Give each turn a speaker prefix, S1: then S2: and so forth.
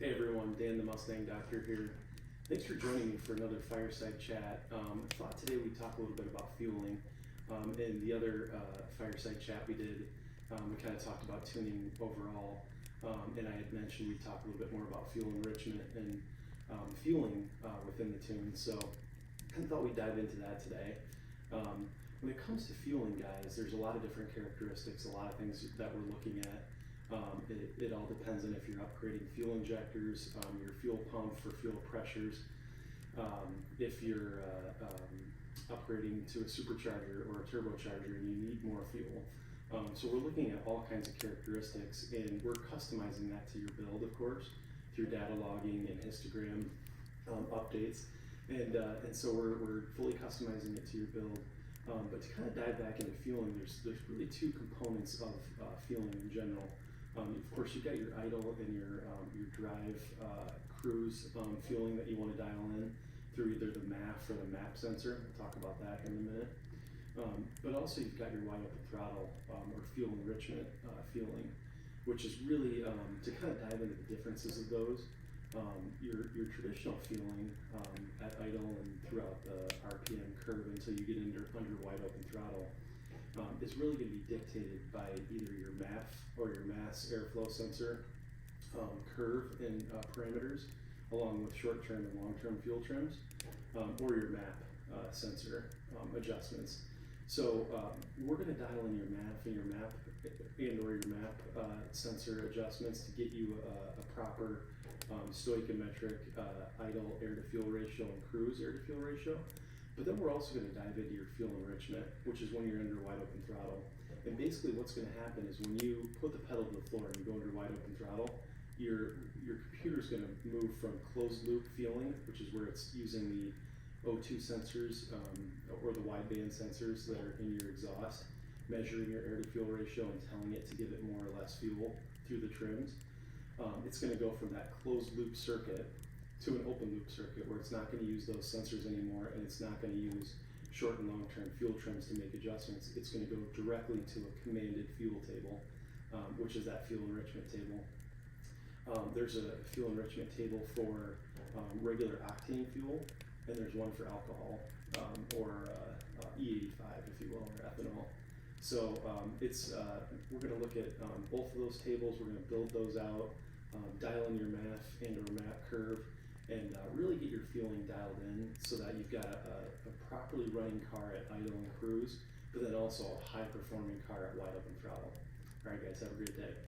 S1: Hey everyone, Dan the Mustang Doctor here. Thanks for joining me for another fireside chat. I thought today we'd talk a little bit about fueling. In the other fireside chat we did, we kind of talked about tuning overall, and I had mentioned we'd talk a little bit more about fuel enrichment and fueling within the tune. So I thought we'd dive into that today. When it comes to fueling, guys, there's a lot of different characteristics, a lot of things that we're looking at. It all depends on if you're upgrading fuel injectors, your fuel pump for fuel pressures, if you're upgrading to a supercharger or a turbocharger and you need more fuel. So we're looking at all kinds of characteristics, and we're customizing that to your build, of course, through data logging and histogram updates. And so we're fully customizing it to your build. But to kind of dive back into fueling, there's really two components of fueling in general. Of course, you've got your idle and your drive cruise fueling that you want to dial in through either the MAF or the MAP sensor. We'll talk about that in a minute. But also you've got your wide open throttle or fuel enrichment fueling, which is really to kind of dive into the differences of those. Your traditional fueling at idle and throughout the RPM curve until you get under wide open throttle is really going to be dictated by either your MAF or your mass airflow sensor curve and parameters, along with short-term and long-term fuel trims, or your MAP sensor adjustments. So we're going to dial in your MAF and or your MAP sensor adjustments to get you a proper stoichiometric idle air-to-fuel ratio and cruise air-to-fuel ratio. But then we're also going to dive into your fuel enrichment, which is when you're under wide open throttle. And basically what's going to happen is when you put the pedal to the floor and you go under wide open throttle, your computer's going to move from closed loop fueling, which is where it's using the O2 sensors or the wideband sensors that are in your exhaust, measuring your air-to-fuel ratio and telling it to give it more or less fuel through the trims. It's going to go from that closed loop circuit to an open loop circuit where it's not going to use those sensors anymore, and it's not going to use short and long-term fuel trims to make adjustments. It's going to go directly to a commanded fuel table, which is that fuel enrichment table. There's a fuel enrichment table for regular octane fuel, and there's one for alcohol, or E85, if you will, or ethanol. So we're going to look at both of those tables. We're going to build those out, dial in your MAF and or MAP curve, and really get your fueling dialed in so that you've got a properly running car at idle and cruise, but then also a high performing car at wide open throttle. All right, guys, have a great day.